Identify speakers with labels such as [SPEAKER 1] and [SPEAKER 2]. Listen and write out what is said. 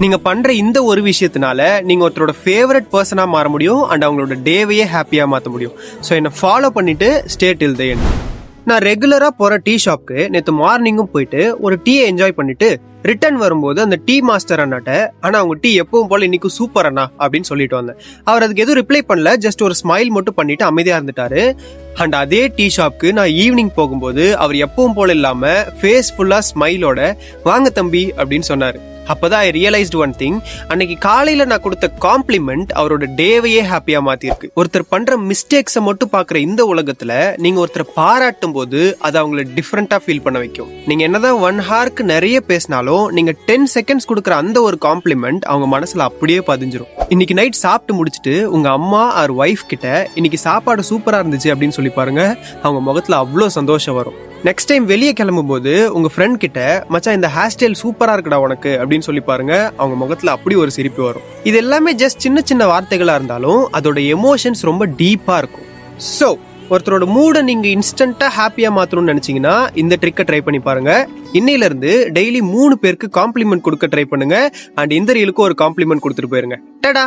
[SPEAKER 1] நீங்க பண்ற இந்த ஒரு விஷயத்தினால நீங்க ஒருத்தரோட ஃபேவரட் பர்சனா மாற முடியும் அண்ட் அவங்களோட டேவையே ஹாப்பியா மாத்த முடியும். ஸோ என்னை ஃபாலோ பண்ணிட்டு ஸ்டே டில் தி எண்ட். நான் ரெகுலரா போற டீ ஷாப்க்கு நேற்று மார்னிங்கும் போயிட்டு ஒரு டீயை என்ஜாய் பண்ணிட்டு ரிட்டர்ன் வரும்போது அந்த டீ மாஸ்டர் அண்ணாட்ட ஆனா அவங்க டீ எப்பவும் போல இன்னைக்கு சூப்பர் அண்ணா அப்படின்னு சொல்லிட்டு வந்தேன். அவர் அதுக்கு எதுவும் ரிப்ளை பண்ணல, ஜஸ்ட் ஒரு ஸ்மைல் மட்டும் பண்ணிட்டு அமைதியா இருந்துட்டாரு. அண்ட் அதே டீ ஷாப்க்கு நான் ஈவினிங் போகும்போது அவர் எப்பவும் போல இல்லாம ஃபேஸ் ஃபுல்லா ஸ்மைலோட வாங்க தம்பி அப்படின்னு சொன்னாரு. அப்பதான் ஐ ரியலைஸ்ட் ஒன் திங். அன்னைக்கு காலையில நான் கொடுத்த காம்ப்ளிமெண்ட் அவரோட டேவையே ஹாப்பியா மாத்திருக்கு. ஒருத்தர் பண்ற மிஸ்டேக்ஸை மட்டும் பாக்குற இந்த உலகத்துல நீங்க ஒருத்தரை பாராட்டும் போது அது அவங்களை டிஃப்ரெண்டா ஃபீல் பண்ண வைக்கும். நீங்க என்னதான் 1 ஹவருக்கு நிறைய பேசினாலும் நீங்க 10 செகண்ட்ஸ் கொடுக்குற அந்த ஒரு காம்ப்ளிமெண்ட் அவங்க மனசுல அப்படியே பதிஞ்சிரும். இன்னைக்கு நைட் சாப்பிட்டு முடிச்சுட்டு உங்க அம்மா ஆர் ஒய்ஃப் கிட்ட இன்னைக்கு சாப்பாடு சூப்பரா இருந்துச்சு அப்படின்னு சொல்லி பாருங்க, அவங்க முகத்துல அவ்வளோ சந்தோஷம் வரும். நெக்ஸ்ட் டைம் வெளியே கிளம்பும் போது உங்க ஃப்ரெண்ட் கிட்ட மச்சான் இந்த ஹேர் ஸ்டைல் சூப்பரா இருக்குடா உனக்கு அப்படின்னு சொல்லி பாருங்க, அவங்க முகத்துல அப்படி ஒரு சிரிப்பு வரும். இது எல்லாமே ஜஸ்ட் சின்ன சின்ன வார்த்தைகளா இருந்தாலும் அதோட எமோஷன்ஸ் ரொம்ப டீப்பா இருக்கும். ஸோ ஒருத்தரோட மூடை நீங்க இன்ஸ்டன்டா ஹாப்பியா மாத்தணும்னு நினைச்சீங்கன்னா இந்த ட்ரிக்கை ட்ரை பண்ணி பாருங்க. இன்னையில இருந்து டெய்லி 3 பேருக்கு காம்ப்ளிமெண்ட் கொடுக்க ட்ரை பண்ணுங்க அண்ட் இந்த ரீலுக்கு ஒரு காம்ப்ளிமெண்ட் கொடுத்துட்டு போயிருங்க. டடா.